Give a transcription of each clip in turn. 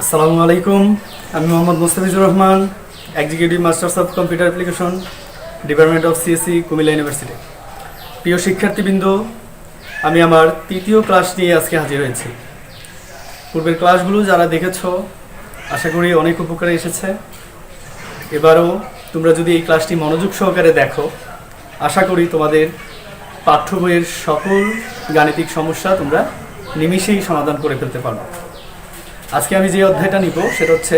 আসসালামু আলাইকুম। আমি Mohammad Mustafizur Rahman, executive masters of computer application, department of CSC, Comilla university. প্রিয় শিক্ষার্থীবৃন্দ, আমি আমার তৃতীয় ক্লাস নিয়ে আজকে হাজির হয়েছি। পূর্বের ক্লাসগুলো যারা দেখেছো আশা করি অনেক উপকারে এসেছে। এবারও তোমরা যদি এই ক্লাসটি মনোযোগ সহকারে দেখো, আশা করি তোমাদের পাঠ্য বইয়ের সকল গাণিতিক সমস্যা তোমরা নিমিষেই সমাধান করে ফেলতে পারবে। আজকে আমি যে অধ্যায়টা নিব সেটা হচ্ছে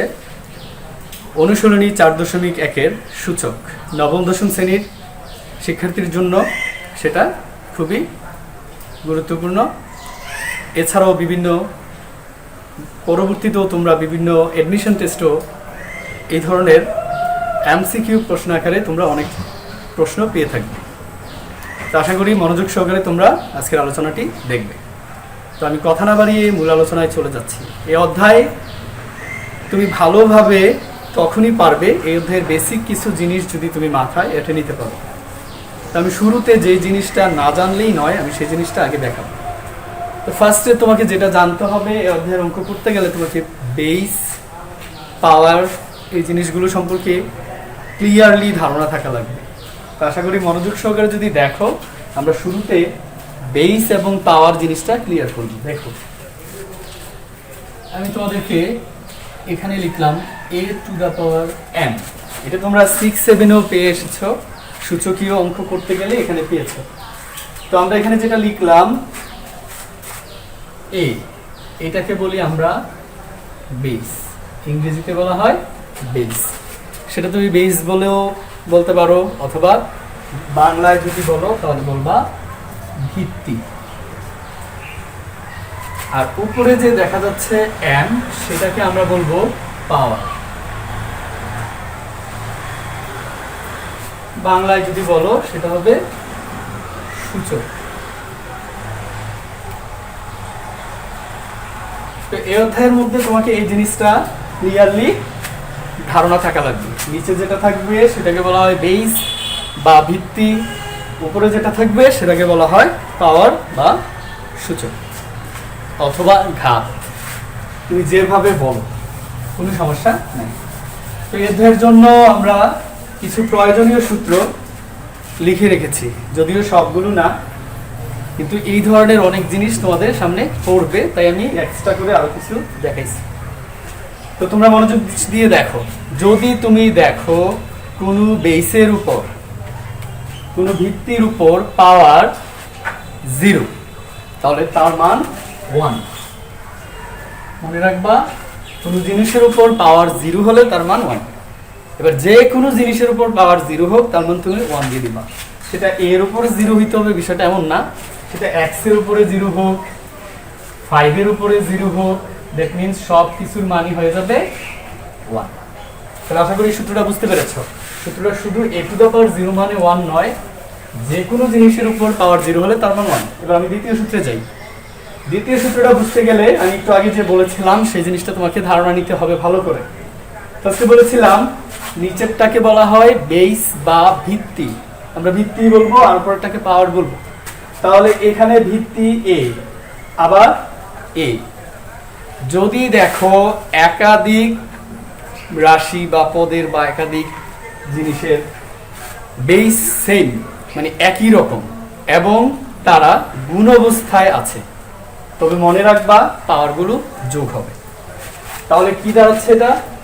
অনুশীলনী 4.1-এর সূচক। নবম দশম শ্রেণীর শিক্ষার্থীর জন্য সেটা খুবই গুরুত্বপূর্ণ। এছাড়াও পরবর্তীতেও তোমরা বিভিন্ন অ্যাডমিশন টেস্টও এই ধরনের এমসিকিউ প্রশ্ন আকারে তোমরা অনেক প্রশ্ন পেয়ে থাকবে। তো আশা করি মনোযোগ সহকারে তোমরা আজকের আলোচনাটি দেখবে। তো আমি কথা না বাড়িয়ে মূল আলোচনায় চলে যাচ্ছি। এই অধ্যায় তুমি ভালোভাবে তখনই পারবে এই অধ্যায়ের বেসিক কিছু জিনিস যদি তুমি মাথায় এঁটে নিতে পারো। তো আমি শুরুতে যে জিনিসটা না জানলেই নয়, আমি সেই জিনিসটা আগে দেখাবো। তো ফার্স্টে তোমাকে যেটা জানতে হবে, এই অধ্যায়ের অঙ্ক করতে গেলে তোমাকে বেস, পাওয়ার, এই জিনিসগুলো সম্পর্কে ক্লিয়ারলি ধারণা থাকা লাগবে। তো আশা করি মনোযোগ সহকারে যদি দেখো, আমরা শুরুতে বেস এবং পাওয়ার জিনিসটা ক্লিয়ার করব। দেখো, আমি তোমাদেরকে এখানে লিখলাম a⁴n। এটা তোমরা 6-7-এও পেয়ে এসেছো, সূচকীয় অঙ্ক করতে গেলে এখানে পেয়েছো। তো আমরা এখানে যেটা লিখলাম a, এটাকে বলি আমরা বেস, ইংরেজিতে বলা হয় বেস। সেটা তুমি বেস বলেও বলতে পারো, অথবা বাংলায় যদি বলো তাহলে বলবা ভিত্তি। আর উপরে যে দেখা যাচ্ছে n, সেটাকে আমরা বলবো পাওয়ার। বাংলায় যদি বলো সেটা হবে সূচক। তো এই অধ্যায়ের মধ্যে তোমাকে এই জিনিসটা ক্লিয়ারলি ধারণা থাকা লাগবে। নিচে যেটা থাকবে সেটাকে বলা হয় বেস বা ভিত্তি, উপরে যেটা থাকবে সেটাকে বলা হয় পাওয়ার বা সূচক অথবা ঘাত, তুমি যেভাবে বলো, কোনো সমস্যা নেই। তো এই অধ্যায়ের জন্য আমরা কিছু প্রয়োজনীয় সূত্র লিখে রেখেছি, যদিও সবগুলো না, কিন্তু এই ধরনের অনেক জিনিস তোমাদের সামনে পড়বে, তাই আমি এক্সট্রা করে আরো কিছু দেখাইছি। তো তোমরা মনোযোগ দিয়ে দেখো, যদি তুমি দেখো কোনো বেসের উপর, কোনো ভিত্তির উপর পাওয়ার 0, তাহলে তার মান 1। মনে রাখবা, কোনো জিনিসের উপর পাওয়ার 0 হলে তার মান 1। এবার যে কোনো জিনিসের উপর পাওয়ার 0 হোক, তার মান তুমি 1 দিয়ে দিবা। সেটা এর উপরে 0 হইতে হবে বিষয়টা এমন না, সেটা x এর উপরে 0 হোক, 5 এর উপরে 0 হোক, দ্যাট মিন্স সব কিছুর মানই হয়ে যাবে 1। তাহলে আশা করি সূত্রটা বুঝতে পেরেছো। সূত্রটা শুধু a⁴0 মানে 1 নয়, যে কোনো জিনিসের উপর পাওয়ার 0 হলে তার মান 1। এবার আমি দ্বিতীয় সূত্রে যাই। দ্বিতীয় সূত্রটা বুঝতে গেলে আমি একটু আগে যে বলেছিলাম সেই জিনিসটা তোমাকে ধারণা নিতে হবে ভালো করে। ফার্স্টে বলেছিলাম নিচেরটাকে বলা হয় বেস বা ভিত্তি, আমরা ভিত্তি বলবো, আর উপরেরটাকে পাওয়ার বলবো। তাহলে এখানে ভিত্তি a, আবার a। যদি দেখো একাধিক রাশি বা পদের বা একাধিক জিনিসের বেস সেম, মানে একই রকম, এবং তারা গুণ অবস্থায় আছে, তবে মনে রাখবা পাওয়ারগুলো যোগ হবে। তাহলে কি দাঁড়াচ্ছে,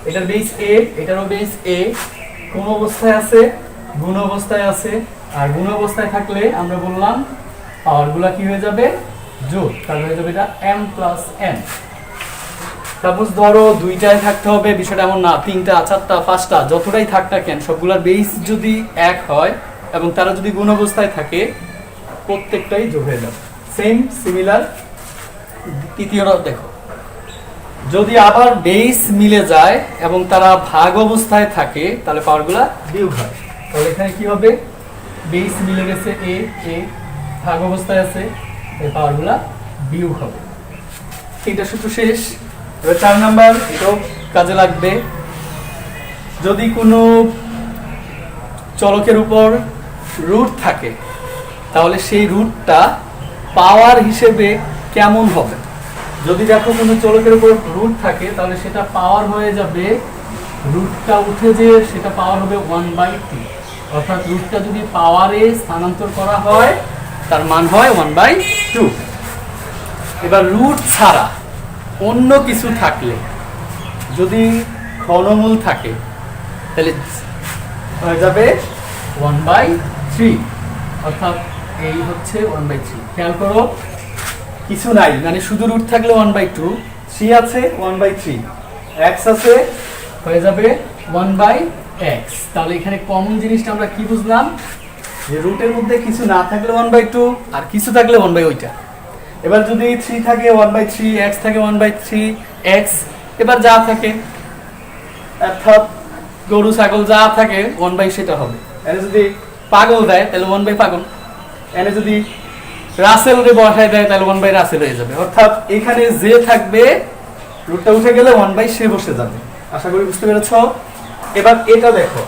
এটার বেস a, এটারও বেস a, কোন অবস্থায় আছে, গুণ অবস্থায় আছে। আর গুণ অবস্থায় থাকলে আমরা বললাম পাওয়ারগুলো কি হয়ে যাবে, যোগ, তাহলে হয়ে যাবে এটা m+n। সাপোজ ধরো দুইটায় থাকতে হবে, বিষয়টা এমন না, 3টা, 4টা, 5টা, যতটাই থাক না কেন, সবগুলোর বেস যদি এক হয় এবং তারা যদি গুণ অবস্থায় থাকে, প্রত্যেকটাই যোগ হয়ে যাবে। সেম সিমিলার তৃতীয়টা দেখো, যদি আবার বেস মিলে যায় এবং তারা ভাগ অবস্থায় থাকে, তাহলে পাওয়ারগুলা বিয়োগ হয়। তাহলে এখানে কি হবে, বেস মিলে গেছে a, ভাগ অবস্থায় আছে, এই পাওয়ারগুলা বিয়োগ হবে। তিনটা সূত্র শেষ। এবার 4 নাম্বার, এটাও কাজে লাগবে। যদি কোনো চলকের উপর রুট থাকে, তাহলে সেই রুটটা পাওয়ার হিসেবে কেমন হবে, যদি দেখো কোনো চলকের উপর রুট থাকে তাহলে সেটা পাওয়ার হয়ে যাবে, রুটটা উঠে যে সেটা পাওয়ার হবে 1/2, অর্থাৎ রুটটা যদি পাওয়ারে স্থানান্তর করা হয় তার মান হয় 1/2। এবার রুট ছাড়া অন্য কিছু থাকলে, যদি ঘনমূল থাকে তাহলে হয়ে যাবে 1/3, অর্থাৎ এই হচ্ছে 1/3। খেয়াল করো, কিছু নাই মানে শুধু রুট থাকলে 1/2, 3 আছে 1/3, x আছে হয়ে যাবে 1/x। তাহলে এখানে কমন জিনিসটা আমরা কি বুঝলাম, যে রুটের মধ্যে কিছু না থাকলে 1/2 আর কিছু থাকলে 1/, ওইটা। এবার যদি 3 থাকে 1/3, x থাকে 1/3x, এবার যা থাকে অর্থাৎ গরু ছাগল যা থাকে 1/, সেটা হবে। এনে যদি পাগল দেয় তাহলে 1/, পাগল। এনে যদি রাসেল রে বসায় দেয় তাহলে 1/, রাসেল হয়ে যাবে। অর্থাৎ এখানে যে থাকবে রুটটা উঠে গেলে 1/, সে বসে যাবে। আশা করি বুঝতে পেরেছো। এবার এটা দেখো,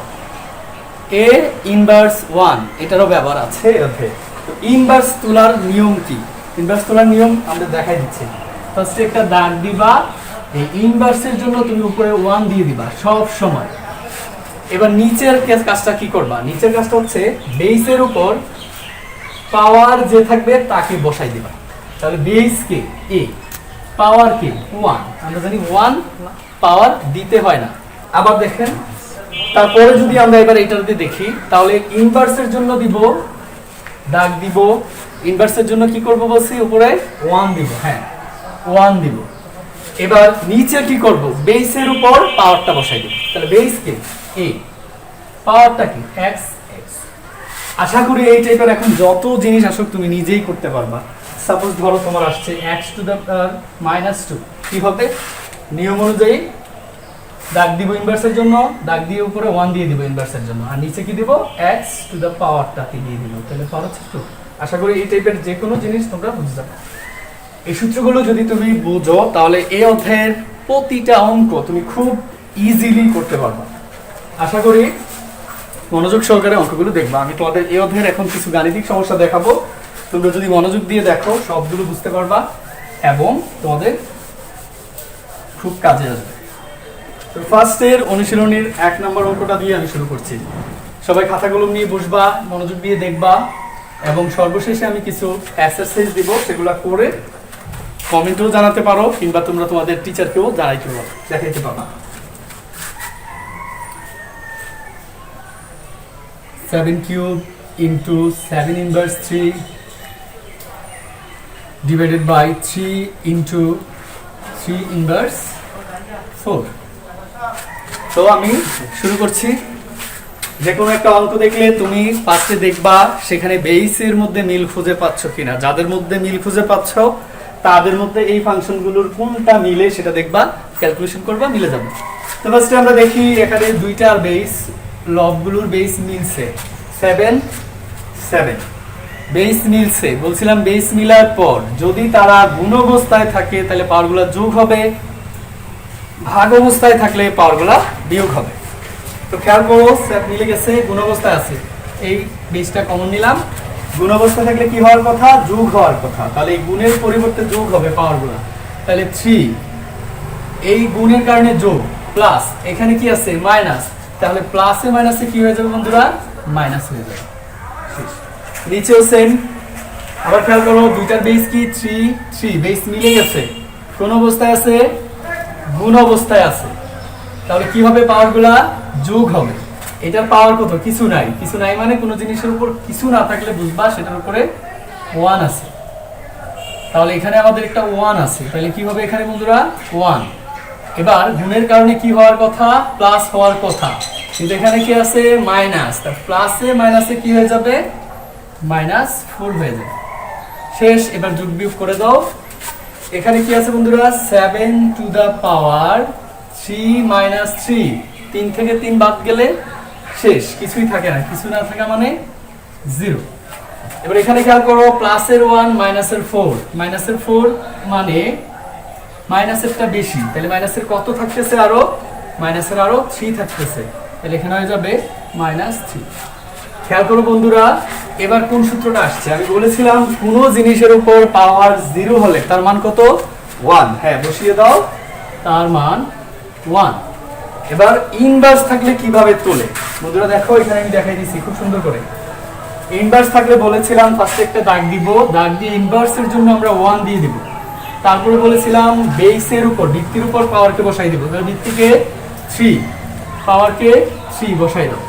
a ইনভার্স 1, এটারও ব্যবহার আছে এতে। তো ইনভার্স তোলার নিয়ম কি? ইনভার্স তোলার নিয়ম আমরা দেখাই দিচ্ছি। ফার্স্টে একটা দাগ দিবা, এই ইনভার্সের জন্য তুমি উপরে 1 দিয়ে দিবা সব সময়। এবার নিচের কাজটা কি করবা? নিচের কাজটা হচ্ছে বেসের উপর পাওয়ার যে থাকবে তাকে বসাই দিবা। তাহলে বেস কে a, পাওয়ার কে 1, আমরা জানি 1 পাওয়ার দিতে হয় না। আবার দেখেন, তারপরে যদি আমরা এবার এটাতে দেখি তাহলে ইনভার্সের জন্য দিব, দাগ দিব। ইনভার্সের জন্য কি করব বলছি? উপরে 1 দিব, হ্যাঁ 1 দিব। এবার নিচে কি করব? বেসের উপর পাওয়ারটা বসাই দিব। তাহলে বেস কে a, পাওয়ারটা কি x। আশা করি এই টাইপের এখন যত জিনিস আসুক তুমি নিজেই করতে পারবা। সাপোজ ধরো তোমার আসছে x⁻², কি হবে? নিয়ম অনুযায়ী দাগ দিব ইনভার্সের জন্য, দাগ দিয়ে উপরে 1 দিয়ে দিব ইনভার্সের জন্য, আর নিচে কি দিব? x⁻টাকে দিয়ে দিব। তাহলে পাওয়ার হচ্ছে 2। আশা করি এই টাইপের যে কোনো জিনিস তোমরা বুঝতে যাবে। এই সূত্রগুলো যদি তুমি বুঝো তাহলে এই অধ্যায়ের প্রতিটা অঙ্ক তুমি খুব ইজিলি করতে পারবা। আশা করি মনোযোগ সহকারে অঙ্কগুলো দেখবা। আমি তোমাদের এই অধ্যায়ের এখন কিছু গাণিতিক সমস্যা দেখাবো, তোমরা যদি মনোযোগ দিয়ে দেখো সবগুলো বুঝতে পারবা এবং তোমাদের খুব কাজে আসবে। তো ফার্স্টের অনুশীলনীর 1 নম্বর অঙ্কটা দিয়ে আমি শুরু করছি। সবাই খাতাগুলো নিয়ে বসবা, মনোযোগ দিয়ে দেখবা এবং সর্বশেষে আমি কিছু এক্সারসাইজ দিব, সেগুলো করে কমেন্টেও জানাতে পারো কিংবা তোমরা তোমাদের টিচারকেও জানাইতে পারো, দেখাইতে পারো। 7³ into 7 inverse 3 divided by 3 into 3 inverse 4। তো আমি শুরু করছি। যে কোনো একটা অঙ্ক দেখলে তুমি ফার্স্টে দেখবা সেখানে বেসের মধ্যে মিল খুঁজে পাচ্ছ কিনা। যাদের মধ্যে মিল খুঁজে পাচ্ছ তাদের মধ্যে এই ফাংশনগুলোর কোনটা মিলে সেটা দেখবা, ক্যালকুলেশন করবা, মিলে যাবে। তো ফার্স্টে আমরা দেখি এখানে দুইটার বেস, লবগুলোর বেস মিলছে 7 7, বেস মিলছে। বলছিলাম বেস মিলার পর যদি তারা গুণ অবস্থায় থাকে তাহলে পাওয়ারগুলো যোগ হবে, ভাগ অবস্থায় থাকলে পাওয়ারগুলো বিয়োগ হবে। তো খেয়াল করো, সেট মিলে গেছে, গুণ অবস্থায় আছে, এই বেসটা কমন নিলাম। গুণ অবস্থায় থাকলে কি হওয়ার কথা? যোগ হওয়ার কথা। তাহলে এই গুণের পরিবর্তে যোগ হবে পাওয়ারগুলো। তাহলে 3, এই গুণের কারণে যোগ, প্লাস এখানে কি আছে? মাইনাস। তাহলে প্লাসে মাইনাসে কি হয়ে যাবে বন্ধুরা? মাইনাস হয়ে যাবে। নিচেও সেম। আবার খেয়াল করো, দুইটার বেস কি? 3 3, বেস মিলে গেছে, কোন অবস্থায় আছে? গুণ অবস্থায় আছে। তাহলে কি হবে? পাওয়ারগুলা যোগ হবে। এটার পাওয়ার কত? কিছু নাই। কিছু নাই মানে কোনো জিনিসের উপর কিছু না থাকলে বুঝবা সেটার উপরে 1 আছে। তাহলে এখানে আমাদের একটা 1 আছে, তাহলে কি হবে এখানে বন্ধুরা? 1। এবার গুণের কারণে কি হওয়ার কথা? প্লাস হওয়ার কথা, কিন্তু এখানে কি আছে? মাইনাস। তা প্লাসে মাইনাসে কি হয়ে যাবে? -4 হয়ে যাবে। শেষ। এবার যোগ বিয়োগ করে দাও। এখানে কি আছে বন্ধুরা? 7⁻³ 3 থেকে 3 বাদ গেলে শেষ, কিছুই থাকে না। কিছু না থাকা মানে 0। এবার এখানে খেয়াল করো, প্লাসের 1 মাইনাসের 4, মাইনাসের 4 মানে মাইনাসেরটা বেশি, তাহলে মাইনাসের কত থাকতেছে? আরো মাইনাসের আরো 3 থাকতেছে, তাহলে এখানে হয়ে যাবে -3। খেয়াল করো বন্ধুরা, এবার কোন সূত্রটা আসছে? আমি বলেছিলাম কোন জিনিসের উপর পাওয়ার 0 হলে তার মান কত? 1, হ্যাঁ বসিয়ে দাও, তার মান 1। এবার ইনভার্স থাকলে কিভাবে তোলে বন্ধুরা দেখো, এখানে আমি দেখাই দিচ্ছি খুব সুন্দর করে। ইনভার্স থাকলে বলেছিলাম ফার্স্টে একটা দাগ দিব, দাগ দিয়ে ইনভার্সের জন্য আমরা 1 দিয়ে দিব। তারপরে বলেছিলাম বেসের উপর, ভিত্তির উপর পাওয়ারকে বসাই দিব। তাহলে ভিত্তিকে 3, পাওয়ারকে 3 বসাই দাও।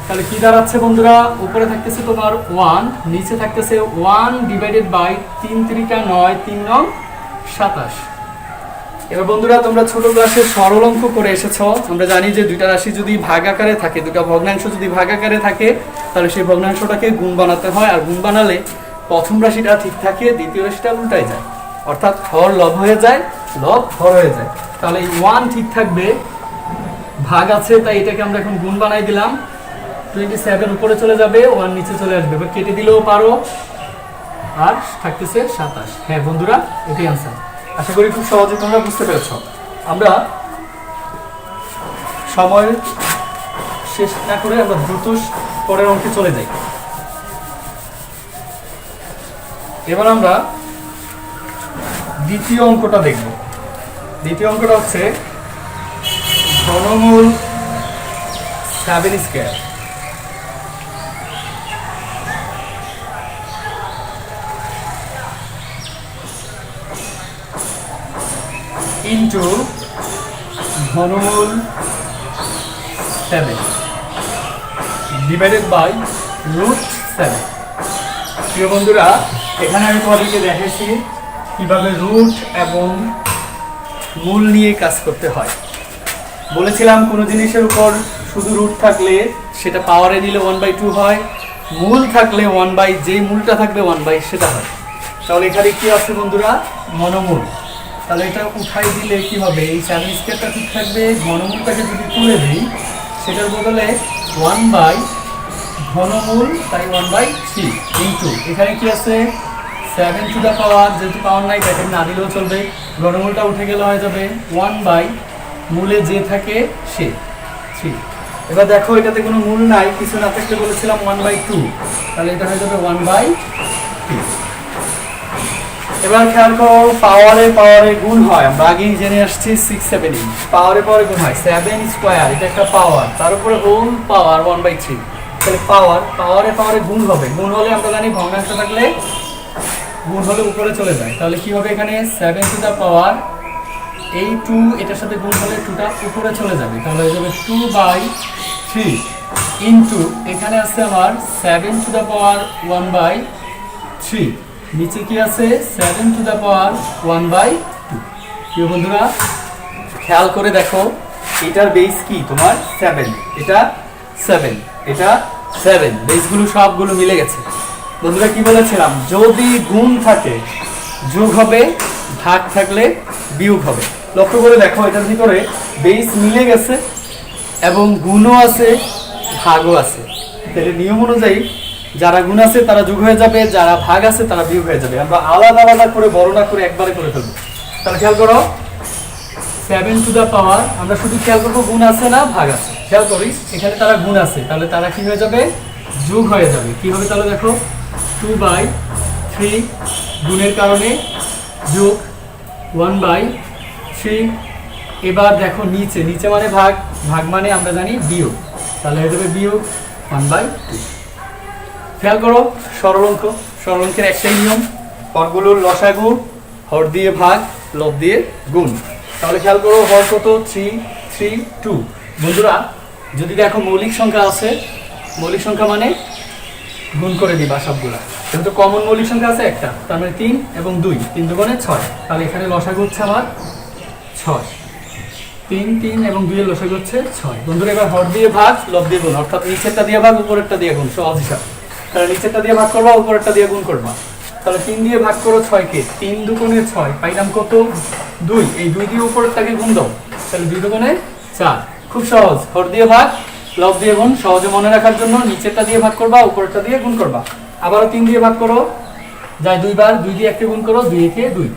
তাহলে কি দাঁড়াচ্ছে বন্ধুরা, উপরে থাকতেছে তোমার 1, নিচে থাকতেছে 1 ডিভাইডেড বাই 3 3 9, 3 9 27। এবার বন্ধুরা তোমরা ছোট ক্লাসে সরল অঙ্ক করে এসেছো। আমরা জানি যে দুইটা রাশি যদি ভাগ আকারে থাকে, দুটো ভগ্নাংশ যদি ভাগ আকারে থাকে, তাহলে সেই ভগ্নাংশটাকে গুণ বানাতে হয়। আর গুণ বানালে প্রথম রাশিটা ঠিক থাকে, দ্বিতীয় রাশিটা উল্টায় যায়, অর্থাৎ হর লব হয়ে যায়, লব হর হয়ে যায়। তাহলে এই 1 ঠিক থাকবে, ভাগ আছে তাই এটাকে আমরা এখন গুণ বানাই দিলাম। 27 উপরে চলে যাবে, 1 নিচে চলে আসবে। এবার কেটে দিলেও পারো, আর থাকতেছে 27। হ্যাঁ বন্ধুরা, এটাই आंसर। আশা করি খুব সহজে তোমরা বুঝতে পেরেছো। আমরা সময় শেষ না করে আমরা দ্রুত পরের অঙ্কে চলে যাই। এবার আমরা দ্বিতীয় অঙ্কটা দেখব। দ্বিতীয় অঙ্কটা হচ্ছে ঘনমূল 7 স্কয়ার ইন্টু ঘনমূল 7 ডিভাইডেড বাই √7। প্রিয় বন্ধুরা, এখানে আমি তোমাদেরকে দেখাচ্ছি কিভাবে রুট এবং মূল নিয়ে কাজ করতে হয়। বলেছিলাম কোনো জিনিসের উপর শুধু রুট থাকলে সেটা পাওয়ারে নিলে 1/2 হয়, মূল থাকলে 1/, যেই মূলটা থাকবে 1/, সেটা হয়। তাহলে এখানে কি আছে বন্ধুরা, ঘনমূল। তাহলে এটা উঠাই দিলে কি হবে, এই 7 স্কয়ারটা ঠিক থাকবে। ঘনমূলটাকে যদি তুলে দিই, সেটার বদলে 1/, ঘনমূল তাই 1/3 ইন্টু এখানে কি আছে 7 টু দা পাওয়ার, যেহেতু পাওয়ার নাই ব্র্যাকেট না দিলেও চলবে, ঘনমূলটা উঠে গেলে হয়ে যাবে 1/, মূলে যে থাকে সে 3। এবার দেখো এটাতে কোনো মূল নাই, কিছু না থাকলে বলেছিলাম 1/2, তাহলে এটা হয়ে যাবে 1/3। এবার খেয়াল করো, পাওয়ারে পাওয়ারে গুণ হয়, আমরা আগেই জেনে আসছি 6 7 পাওয়ারে পাওয়ারে গুণ হয়। 7 স্কয়ার এটা একটা পাওয়ার, তার উপরে হোল পাওয়ার 1/3। তাহলে পাওয়ার পাওয়ারে পাওয়ারে গুণ হবে, গুণ হলে আমরা জানি ভগ্নাংশ থাকলে গুণ হলে উপরে চলে যায়। তাহলে কি হবে, এখানে 7 টু দা পাওয়ার, এই 2 এটার সাথে গুণ হলে 2টা উপরে চলে যাবে, তাহলে হয়ে যাবে 2/3 ইন্টু এখানে আছে আমার 7 টু দা পাওয়ার 1/3, নিচে কি আছে 7 টু দা পাওয়ার 1/2। প্রিয় বন্ধুরা খেয়াল করে দেখো, এটার বেস কি তোমার 7, এটা 7, এটা 7, বেসগুলো সবগুলো মিলে গেছে। বন্ধুরা কি বলেছিলাম, যদি গুণ থাকে যোগ হবে, ভাগ থাকলে বিয়োগ হবে। লক্ষ্য করে দেখো, এটার ভিতরে বেস মিলে গেছে এবং গুণও আছে, ভাগও আছে। তাহলে নিয়ম অনুযায়ী যারা গুণ আছে তারা যোগ হয়ে যাবে, যারা ভাগ আছে তারা বিয়োগ হয়ে যাবে। আমরা আলাদা আলাদা করে বড় না করে একবারে করে ফেলবো। তাহলে খেয়াল করো 7 টু দা পাওয়ার, আমরা শুধু খেয়াল করবো গুণ আছে না ভাগ আছে, খেয়াল করি এখানে তারা গুণ আছে, তাহলে তারা কি হয়ে যাবে, যোগ হয়ে যাবে। কি হবে তাহলে দেখো 2/3 গুণের কারণে যোগ 1/3। এবার দেখো নিচে, নিচে মানে ভাগ, ভাগ মানে আমরা জানি বিয়োগ, তাহলে হয়ে যাবে বিয়োগ 1/2। খেয়াল করো সরল অঙ্ক, সরল অঙ্কের একটাই নিয়ম, হরগুলোর লসাগু, হর দিয়ে ভাগ, লব দিয়ে গুণ। তাহলে খেয়াল করো হর কত 3 3 2। বন্ধুরা যদি দেখো মৌলিক সংখ্যা আছে, মৌলিক সংখ্যা মানে গুণ করে দিবা সবগুলা, কিন্তু কমন মৌলিক সংখ্যা আছে একটা, তার মানে 3 এবং 2, 3 দুগুণে 6। তাহলে এখানে লসাগু হচ্ছে আমার 6, 3 3 এবং 2 এর লসাগু হচ্ছে 6। বন্ধুরা এবার হর দিয়ে ভাগ, লব দিয়ে গুণ, অর্থাৎ নিচেরটা দিয়ে ভাগ, উপরেরটা দিয়ে গুণ, সহজ হিসাব। তাহলে নিচেরটা দিয়ে ভাগ করবা, উপরেরটা দিয়ে গুণ করবা। তাহলে 3 দিয়ে ভাগ করো 6 কে, 3 দুগুণে 6, পাইলাম কত 2, এই 2 দিয়ে উপরেরটাকে গুণ দাও, তাহলে 2 দুগুণে 4। খুব সহজ, হর দিয়ে ভাগ, লব দিয়ে গুণ, সহজে মনে রাখার জন্য নিচেরটা দিয়ে ভাগ করবা, উপরেরটা দিয়ে গুণ করবা। আবারও 3 দিয়ে ভাগ করো, যায় 2 বার, 2 দিয়ে 1 কে গুণ করো, 2 একে 2,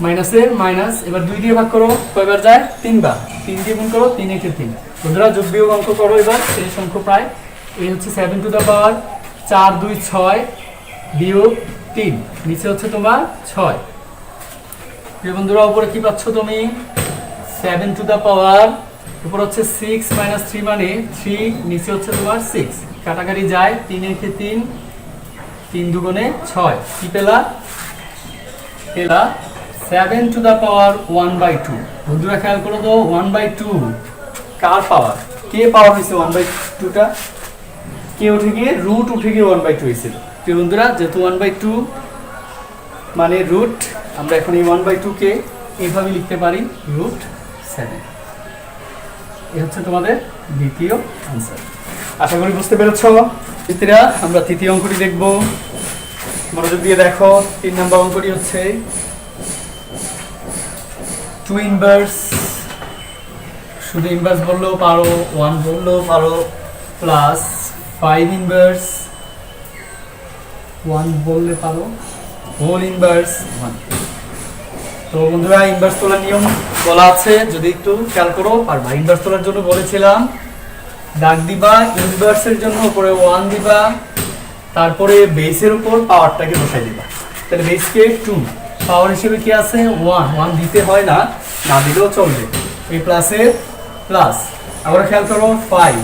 মাইনাসের মাইনাস। এবার 2 দিয়ে ভাগ করো, কয়বার যায় 3 বার, 3 দিয়ে গুণ করো, 3 একে 3। বন্ধুরা যোগ বিয়োগ অঙ্ক করো এবার, শেষ অঙ্ক প্রায়। এই হচ্ছে 7 টু দা পাওয়ার 4 2 6 বিয়োগ 3, নিচে হচ্ছে তোমার 6। প্রিয় বন্ধুরা উপরে কি পাচ্ছ তুমি 7 টু দা পাওয়ার, উপর হচ্ছে 6 মাইনাস 3 মানে 3, নিচে হচ্ছে তোমার 6, কাটাকাটি যায় 3 একে 3, 3 দুগুণে 6, কি পেলা 7 টু দা পাওয়ার 1/2। বন্ধুরা খেয়াল করো তো 1/2 কার পাওয়ার, কে পাওয়ার হয়েছে 1/2টা, কে উঠে গিয়ে রুট উঠে গিয়ে 1/2 হয়েছিল। প্রিয় বন্ধুরা যেহেতু 1/2 মানে রুট, আমরা এখন এই 1/2 কে এইভাবে লিখতে পারি √7। এই হচ্ছে তোমাদের দ্বিতীয় আনসার। আশা করি বুঝতে পেরেছো। মিত্ররা আমরা তৃতীয় অঙ্কটি দেখব, মনোযোগ দিয়ে দেখো। 3 নম্বর অঙ্কটি হচ্ছে 2 ইনভার্স, শুধু ইনভার্স বললেও পারো, 1 বললেও পারো, প্লাস 5 ইনভার্স, 1 বললে পারো, হোল ইনভার্স 1। তো বন্ধুরা ইনভার্স তোলার নিয়ম বলা আছে, যদি একটু খেয়াল করো পারবা। ইনভার্স তোলার জন্য বলেছিলাম দাগ দিবা, ইনভার্সের জন্য উপরে 1 দিবা, তারপরে বেসের উপর পাওয়ারটাকে বসাই দিবা। তাহলে বেসকে 2, পাওয়ার হিসেবে কি আছে 1 দিতে হয় না, না দিলেও চলবে। এই প্লাসের প্লাস, আবার খেয়াল করো 5,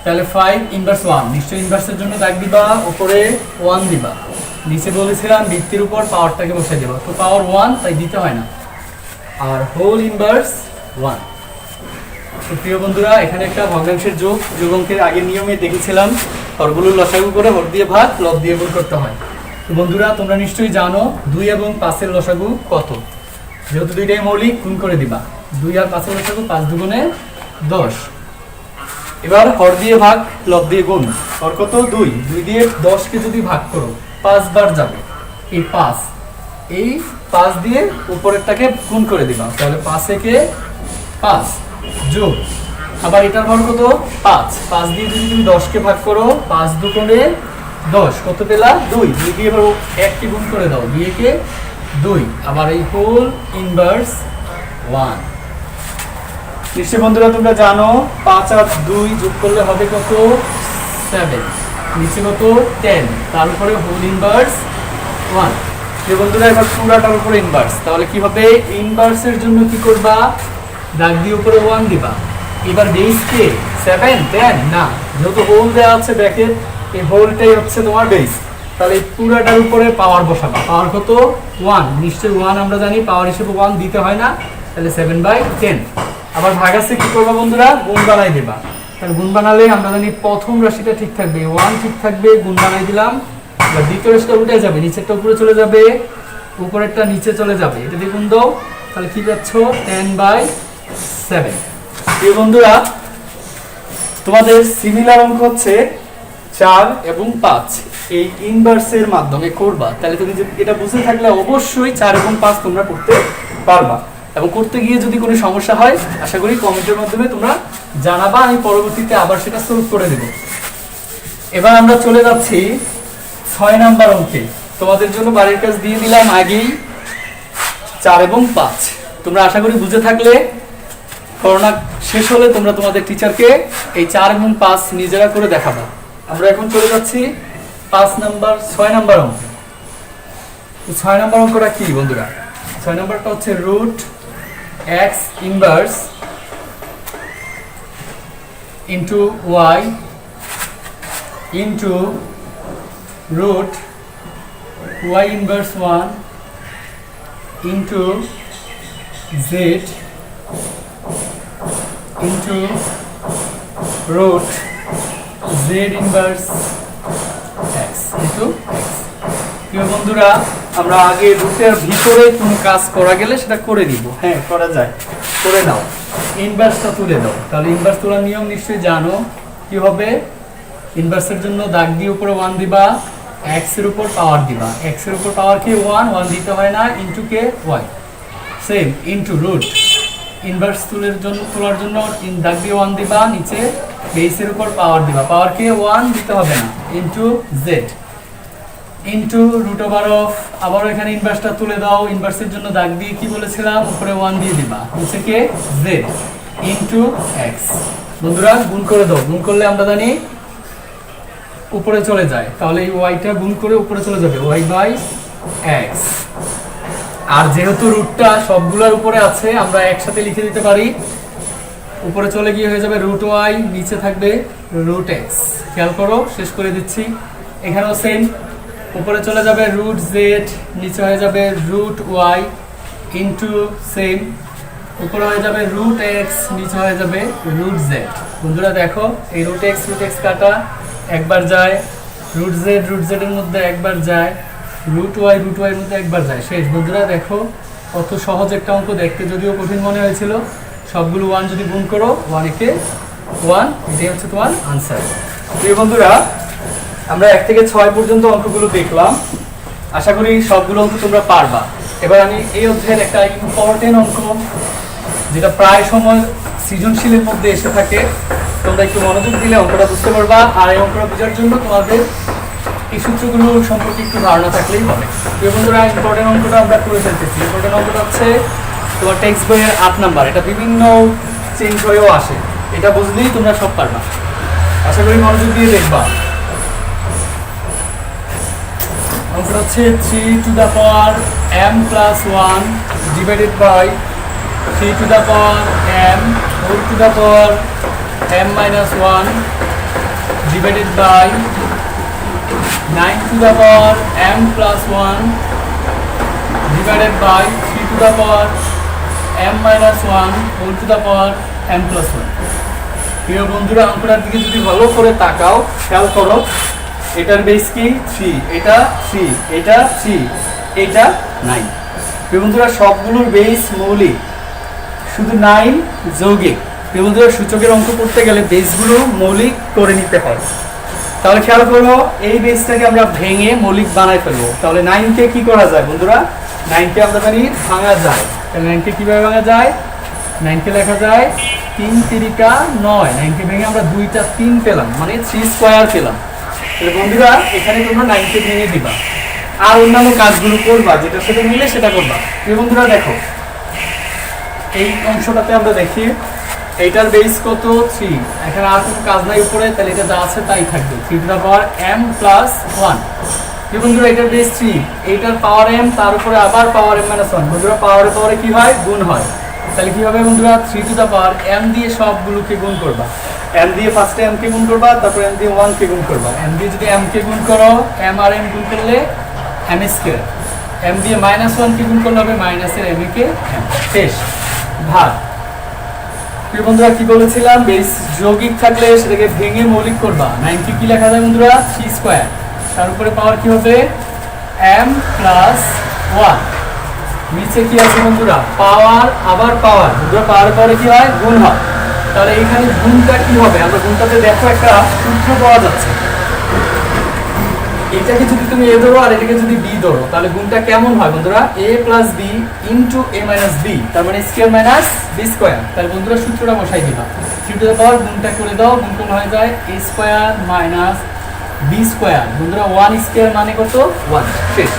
তাহলে 5 ইনভার্স 1, নিশ্চয়ই ইনভার্সের জন্য দাগ দিবা, উপরে 1 দিবা, নিচে বলেছিলাম ভিত্তির উপর পাওয়ারটাকে বসাই দেবা, তো পাওয়ার 1 তাই দিতে হয় না, আর হোল ইনভার্স 1। তো প্রিয় বন্ধুরা এখানে একটা ভগ্নাংশের যোগ অঙ্কের আগের নিয়মে দেখেছিলাম, হরগুলোর লসাগু করে হর দিয়ে ভাগ, লব দিয়ে গুণ করতে হয়। তো বন্ধুরা তোমরা নিশ্চয়ই জানো 2 এবং 5-এর লসাগু কত, যেহেতু দুইটাই মৌলিক গুণ করে দিবা। 2 আর 5-এর লসাগু 5 দুগুণে 10। এবার হর দিয়ে ভাগ, লব দিয়ে গুণ। হর কত 2, 2 দিয়ে 10কে যদি ভাগ করো 5 বার যাবে, এই 5 দিয়ে উপরেরটাকে গুণ করে দিবা, তাহলে 5 একে 5 যোগ, আবার এটার হর কত 5 দিয়ে যদি তুমি 10কে ভাগ করো 5 দুগুণে 10, কত পেলা 2, 2 দিয়ে এবার 1 কে গুণ করে দাও, 2 কে 2, আবার এই হোল ইনভার্স 1। নিশ্চয় বন্ধুরা তোমরা জানো 5 আর 2 যোগ করলে হবে কত 7, নিচে কত 10, তার উপরে হোল ইনভার্স 1। যে বন্ধুরা এবার পুরাটার উপরে ইনভার্স, তাহলে কি হবে ইনভার্সের জন্য কি করবা, দাগ দিয়ে উপরে 1 দিবা। এবার বেস কে 7 10 না, যেহেতু হোল দেওয়া আছে ব্র্যাকেট, এই হোলটাই হচ্ছে তোমার বেস, তাহলে পুরাটার উপরে পাওয়ার বসাবা। পাওয়ার কত 1, নিশ্চয়ই 1 আমরা জানি পাওয়ার হিসেবে 1 দিতে হয় না, তাহলে 7/10। আবার ভাগ আছে কি করবা বন্ধুরা, গুণ বানাই দেবা। তাহলে গুণ বানালে আমরা জানি প্রথম রাশিটা ঠিক থাকবে, 1 ঠিক থাকবে, গুণ বানাই দিলাম। এবার দ্বিতীয় রাশিটা উঠে যাবে, নিচেরটা উপরে চলে যাবে, উপরেরটা নিচে চলে যাবে, এটা দিয়ে গুণ দাও, তাহলে কি পাচ্ছ 10/7। এই বন্ধুরা তোমাদের সিমিলার অঙ্ক হচ্ছে 4 এবং 5, এই ইনভার্সের মাধ্যমে করবা। তাহলে তুমি এটা বুঝে থাকলে অবশ্যই 4 এবং 5 তোমরা করতে পারবা, এবং করতে গিয়ে যদি কোনো সমস্যা হয় আশা করি কমেন্টের মাধ্যমে তোমরা জানাবা, আমি পরবর্তীতে আবার সেটা সলভ করে দেব। এবার আমরা চলে যাচ্ছি 6 নাম্বার অঙ্কে। তোমাদের জন্য বাড়ির কাজ দিয়ে দিলাম আগেই 4 এবং 5, তোমরা আশা করি বুঝে থাকলে করোনা শেষ হলে তোমরা তোমাদের টিচারকে এই 4 এবং 5 নিজেরা করে দেখাবা। আমরা এখন চলে যাচ্ছি 6 নাম্বার অঙ্ক। 6 নাম্বার অঙ্কটা কি বন্ধুরা, 6 নাম্বারটা হচ্ছে √x inverse into y into √y inverse 1 into z into √z inverse x into x। প্রিয় বন্ধুরা আমরা আগে রুটের ভিতরে কোনো কাজ করা গেলে সেটা করে দিব, হ্যাঁ করা যায়, করে নাও। ইনভার্সটা তুলে দাও, তাহলে ইনভার্স তোলার নিয়ম নিশ্চয়ই জানো। কি হবে, ইনভার্সের জন্য দাগ দিয়ে উপরে 1 দিবা, x এর উপর পাওয়ার দিবা, x এর উপর পাওয়ার কে 1 দিতে হয় না, ইনটু কে y, same into root. Inverse তোলার জন্য দাগ দিয়ে 1 দিবা, নিচে বেসের উপর পাওয়ার দিবা, পাওয়ার কে 1 দিতে হবে না, ইনটু z ইনটু √, আবার এখানে ইনভার্সটা তুলে দাও। ইনভার্সের জন্য দাগ দিয়ে কি বলেছিলাম, উপরে 1 দিয়ে দিবা, নিচে কে z ইনটু x। বন্ধুরা গুণ করে দাও, গুণ করলে আমরা জানি উপরে চলে যায়, তাহলে এই y টা গুণ করে উপরে চলে যাবে, y/x আর যেহেতু রুটটা সবগুলোর উপরে আছে, আমরা একসাথে লিখে দিতে পারি। উপরে চলে গিয়ে হয়ে যাবে রুট ওয়াই, নিচে থাকবে রুট এক্স। খেয়াল করো, শেষ করে দিচ্ছি। এখানেও সেম, উপরে চলে যাবে রুট জেড, নিচে হয়ে যাবে রুট ওয়াই ইন্টু সেম, উপরে হয়ে যাবে রুট এক্স, নিচে হয়ে যাবে রুট জেড। বন্ধুরা দেখো, এই রুট এক্স কাটা, একবার যায়, রুট জেড এর মধ্যে একবার যায়, রুট ওয়াই এর মধ্যে একবার যায়, শেষ। বন্ধুরা দেখো, কত সহজ একটা অঙ্ক, দেখতে যদিও কঠিন মনে হয়েছিল। সবগুলো 1 যদি গুণ করো, 1 একে 1, এটাই হচ্ছে তোমার আনসার। প্রিয় বন্ধুরা, আমরা 1 থেকে 6 পর্যন্ত অঙ্কগুলো দেখলাম। আশা করি সবগুলো অঙ্ক তোমরা পারবা। এবার আমি এই অধ্যায়ের একটা ইম্পর্টেন্ট অঙ্ক, যেটা প্রায় সময় সৃজনশীলের মধ্যে এসে থাকে, তোমরা একটু মনোযোগ দিলে অঙ্কটা বুঝতে পারবা। আর এই অঙ্কটা বোঝার জন্য তোমাদের এই সূত্রগুলো সম্পর্কে একটু ধারণা থাকলেই হবে। প্রিয় বন্ধুরা, ইম্পর্টেন্ট অঙ্কটা আমরা করে ফেলতেছি। ইম্পর্টেন্ট অঙ্কটা হচ্ছে তোমার টেক্সট বইয়ের 8 নাম্বার। এটা বিভিন্ন চেঞ্জ হয়েও আসে, এটা বুঝলেই তোমরা সব পারবা। আশা করি মনোযোগ দিয়ে দেখবা। অঙ্কটা হচ্ছে 3 to the power m plus 1 divided by 3 to the power m whole to the power m minus 1 divided by 9 to the power m plus 1 divided by 3 to the power m minus 1 whole to the power m plus 1। প্রিয় বন্ধুরা, অঙ্কটার দিকে যদি ভালো করে তাকাও, খেয়াল করো, এটার বেস কি 3, এটা 3, এটা 3, এটা 9। প্রিয় বন্ধুরা, সবগুলোর বেস মৌলিক, শুধু 9 যৌগিক। প্রিয় বন্ধুরা, সূচকের অঙ্ক করতে গেলে বেসগুলো মৌলিক করে নিতে হয়। তাহলে খেয়াল করবো, এই বেসটাকে আমরা ভেঙে মৌলিক বানাই ফেলবো। তাহলে 9কে কি করা যায় বন্ধুরা? 9কে আমরা জানি ভাঙা যায়। তাহলে 9কে কিভাবে ভাঙা যায়? 9কে লেখা যায় 3 3টা 9। 9কে ভেঙে আমরা 2টা 3 পেলাম, মানে 3 স্কয়ার পেলাম। তাহলে বন্ধুরা, এখানে তোমরা 9কে ভেঙে দিবা আর অন্যান্য কাজগুলো করবা, যেটা সাথে মিলে সেটা করবা। এই বন্ধুরা দেখো, এই অংশটাতে আমরা দেখি এইটার বেস কত 3। এখানে আর কোনো কাজ নাই উপরে, তাহলে এটা যা আছে তাই থাকবে। 3 to the power m plus 1। বন্ধুরা, এটার বেস 3, এইটার পাওয়ার m, তার উপরে আবার পাওয়ার m মাইনাস 1। বন্ধুরা, পাওয়ারে কি হয়? গুণ হয়। তাহলে কি হবে বন্ধুরা? 3 টু দ্য পাওয়ার m দিয়ে সবগুলোকে গুণ করবা। m দিয়ে ফার্স্টে m কে গুণ করবা, তারপর m দিয়ে 1 কে গুণ করবা। m দিয়ে যদি m কে গুণ করো, m আর m গুণ করলে m স্কয়ার। m দিয়ে মাইনাস 1 কে গুণ করলে হবে মাইনাসের m কে m। শেষ। ভাগ। বন্ধুরা, কি বলেছিলাম? বেস যৌগিক থাকলে সেটাকে ভেঙে মৌলিক করবা। 9 কে কি লেখা যায় বন্ধুরা? 3 স্কয়ার। তার উপরে পাওয়ার কি হবে? m plus 1। নিচে কি আছে বন্ধুরা? পাওয়ার, আবার পাওয়ার। বন্ধুরা, পাওয়ার পরে কি হয়? গুণ হয়। তাহলে এখানে গুণটা কি হবে? আমরা গুণটাতে দেখো একটা সূত্র পাওয়া যাচ্ছে। এটাকে যদি তুমি a ধরো আর এটাকে যদি b ধরো, তাহলে গুণটা কেমন হয় বন্ধুরা? a plus b into a minus b, তার মানে স্কয়ার মাইনাস b স্কয়ার। তাহলে বন্ধুরা, সূত্রটা বসাই দিবা। 3 টু দ্য পাওয়ার গুণটা করে দাও, গুণ করলে হয়ে যায় a square minus b square. বন্ধুরা, 1 স্কয়ার মানে কত? 1। শেষ।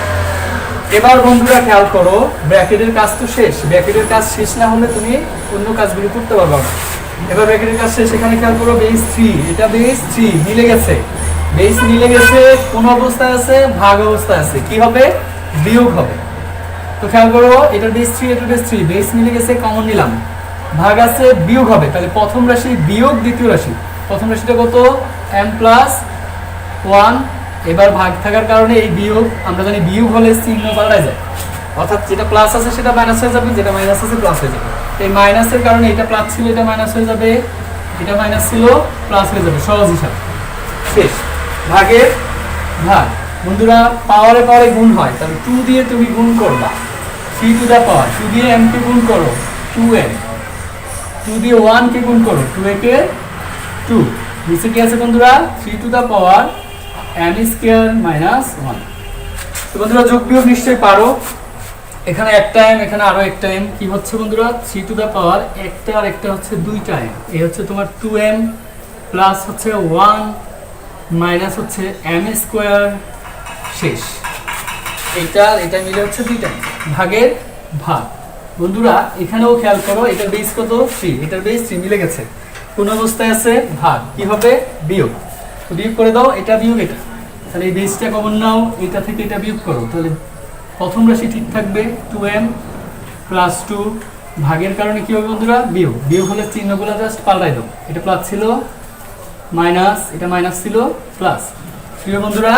এবার বন্ধুরা খেয়াল করো, ব্র্যাকেটের কাজ তো শেষ। ব্র্যাকেটের কাজ শেষ না হলে তুমি অন্য কাজগুলো করতে পারবে না। এবার ব্র্যাকেটের কাজ শেষ। এখানে খেয়াল করো, বেস 3, এটা বেস 3 মিলে গেছে। বেস মিলে গেছে, কোন অবস্থায় আছে? ভাগ অবস্থায় আছে। কি হবে? বিয়োগ হবে। তো খেয়াল করো, এটার বেস 3, এটার বেস 3, বেস মিলে গেছে, কমন নিলাম, ভাগ আছে, বিয়োগ হবে। তাহলে প্রথম রাশি বিয়োগ দ্বিতীয় রাশি। প্রথম রাশিটা কত? m plus 1। এবার ভাগ থাকার কারণে এই বিয়োগ, আমরা জানি বিয়োগ হলে চিহ্ন পাল্টায় যায়, অর্থাৎ যেটা প্লাস আছে সেটা মাইনাস হয়ে যাবে, যেটা মাইনাস আছে প্লাস হয়ে যাবে। এই মাইনাসের কারণে এটা প্লাস ছিল, এটা মাইনাস হয়ে যাবে, এটা মাইনাস ছিল, প্লাস হয়ে যাবে। সহজ হিসাব। শেষ। ভাগের ভাগ। বন্ধুরা, পাওয়ারে পাওয়ারে গুণ হয়, তাহলে 2 দিয়ে তুমি গুণ করবা। 3 টু দ্য পাওয়ার 2 দিয়ে m কে গুণ করো, 2m। 2 দিয়ে 1 কে গুণ করো, 2a কে 2। নিচে কি আছে বন্ধুরা? 3 to the power m square minus 1। তো বন্ধুরা, যোগ বিয়োগ নিশ্চয়ই পারো। এখানে একটা m, এখানে আরো একটা m। কি হচ্ছে বন্ধুরা? 3 টু দ্য পাওয়ার একটা আর একটা হচ্ছে 2টা m। এই হচ্ছে তোমার 2m প্লাস হচ্ছে 1 মাইনাস হচ্ছে m স্কয়ার। শেষ। এটা মিলে হচ্ছে 2টা। ভাগের ভাগ। বন্ধুরা, এখানেও খেয়াল করো, এটার বেস কত? 3, এটার বেস 3 মিলে গেছে। কোন অবস্থায় আছে? ভাগ। কি হবে? বিয়োগ। তো বিয়োগ করে দাও, এটা বিয়োগ এটা। তাহলে এই বেসটা কমন নাও, এটা থেকে এটা বিয়োগ করো। তাহলে প্রথম রাশি ঠিক থাকবে 2m প্লাস 2, ভাগের কারণে কি হবে বন্ধুরা বিয়োগ, বিয়োগ হলে চিহ্নগুলো জাস্ট পাল্টাই দাও, এটা প্লাস ছিল মাইনাস, এটা মাইনাস ছিল প্লাস। প্রিয় বন্ধুরা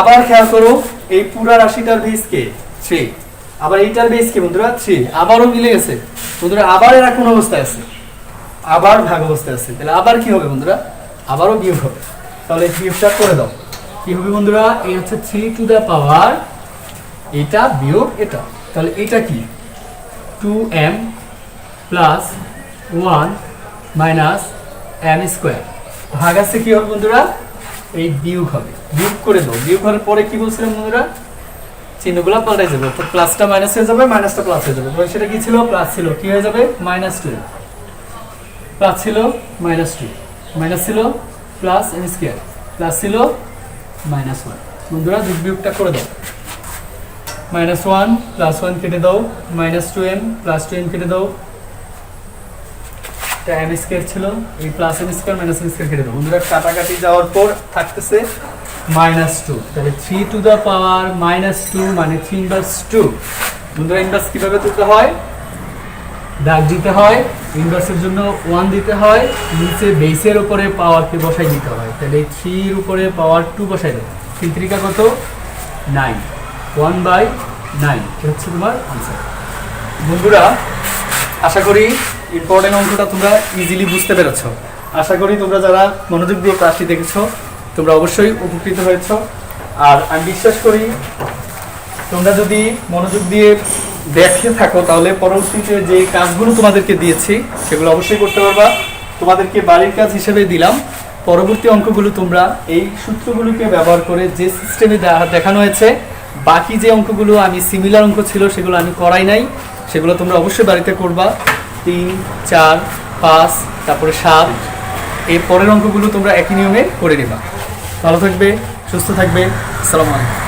আবার খেয়াল করো এই পুরো রাশিটার বেস কে 3, আবার এইটার বেস কি বন্ধুরা 3, আবারও মিলে গেছে বন্ধুরা, আবার এরা কোন অবস্থায় আছে, আবার ভাগ অবস্থায় আছে, তাহলে আবার কি হবে বন্ধুরা আবারও বিয়োগ হবে। তাহলে বিয়োগটা করে দাও, কি হবে বন্ধুরা এই হচ্ছে 3 টু দ্য পাওয়ার এটা বিয়োগ এটা, তাহলে এটা কি 2m plus 1 minus m square, ভাগ আছে কি হবে বন্ধুরা এই বিয়োগ হবে, বিয়োগ করে দাও, বিয়োগ করার পরে কি বলছিলাম বন্ধুরা চিহ্নগুলো পাল্টাই যাবে, অর্থাৎ প্লাসটা মাইনাস হয়ে যাবে, মাইনাসটা প্লাস হয়ে যাবে। তবে সেটা কি ছিল প্লাস ছিল, কি হয়ে যাবে -2, প্লাস ছিল -2, মাইনাস ছিল প্লাস m স্কয়ার, প্লাস ছিল -1। বন্ধুরা যোগ বিয়োগটা করে দাও, -1 প্লাস 1 কেটে দাও, -2m প্লাস 2m কেটে দাও, এটা m স্কয়ার ছিল, এই plus m square minus m square কেটে দাও। বন্ধুরা কাটাকাটি যাওয়ার পর থাকতেছে -2, তাহলে 3 টু দ্য পাওয়ার -2 মানে 3 ইনভার্স 2। বন্ধুরা ইনভার্স কিভাবে তুলতে হয়, দাগ দিতে হয়, ইনভার্সের জন্য 1 দিতে হয়, নিচে বেসের উপরে পাওয়ারকে বসাই দিতে হয়, তাহলে 3 এর উপরে পাওয়ার 2 বসাই দাও, 3 3 কত 9, 1/9 এটা হচ্ছে তোমার आंसर। বন্ধুরা আশা করি ইম্পর্টেন্ট অঙ্কটা তোমরা ইজিলি বুঝতে পেরেছো, আশা করি তোমরা যারা মনোযোগ দিয়ে ক্লাসটি দেখেছো তোমরা অবশ্যই উপকৃত হয়েছো। আর আমি বিশ্বাস করি তোমরা যদি মনোযোগ দিয়ে দেখে থাকো তাহলে পরবর্তীতে যে কাজগুলো তোমাদেরকে দিয়েছি সেগুলো অবশ্যই করতে পারবা। তোমাদেরকে বাড়ির কাজ হিসেবে দিলাম, পরবর্তী অঙ্কগুলো তোমরা এই সূত্রগুলোকে ব্যবহার করে যে সিস্টেমে দেখানো হয়েছে, বাকি যে অঙ্কগুলো আমি সিমিলার অঙ্ক ছিল সেগুলো আমি করাই নাই, সেগুলো তোমরা অবশ্যই বাড়িতে করবা। 3 4 5 তারপরে 7, এই পরের অঙ্কগুলো তোমরা একই নিয়মে করে নেবা। ভালো থাকবে, সুস্থ থাকবে, আসসালামু আলাইকুম।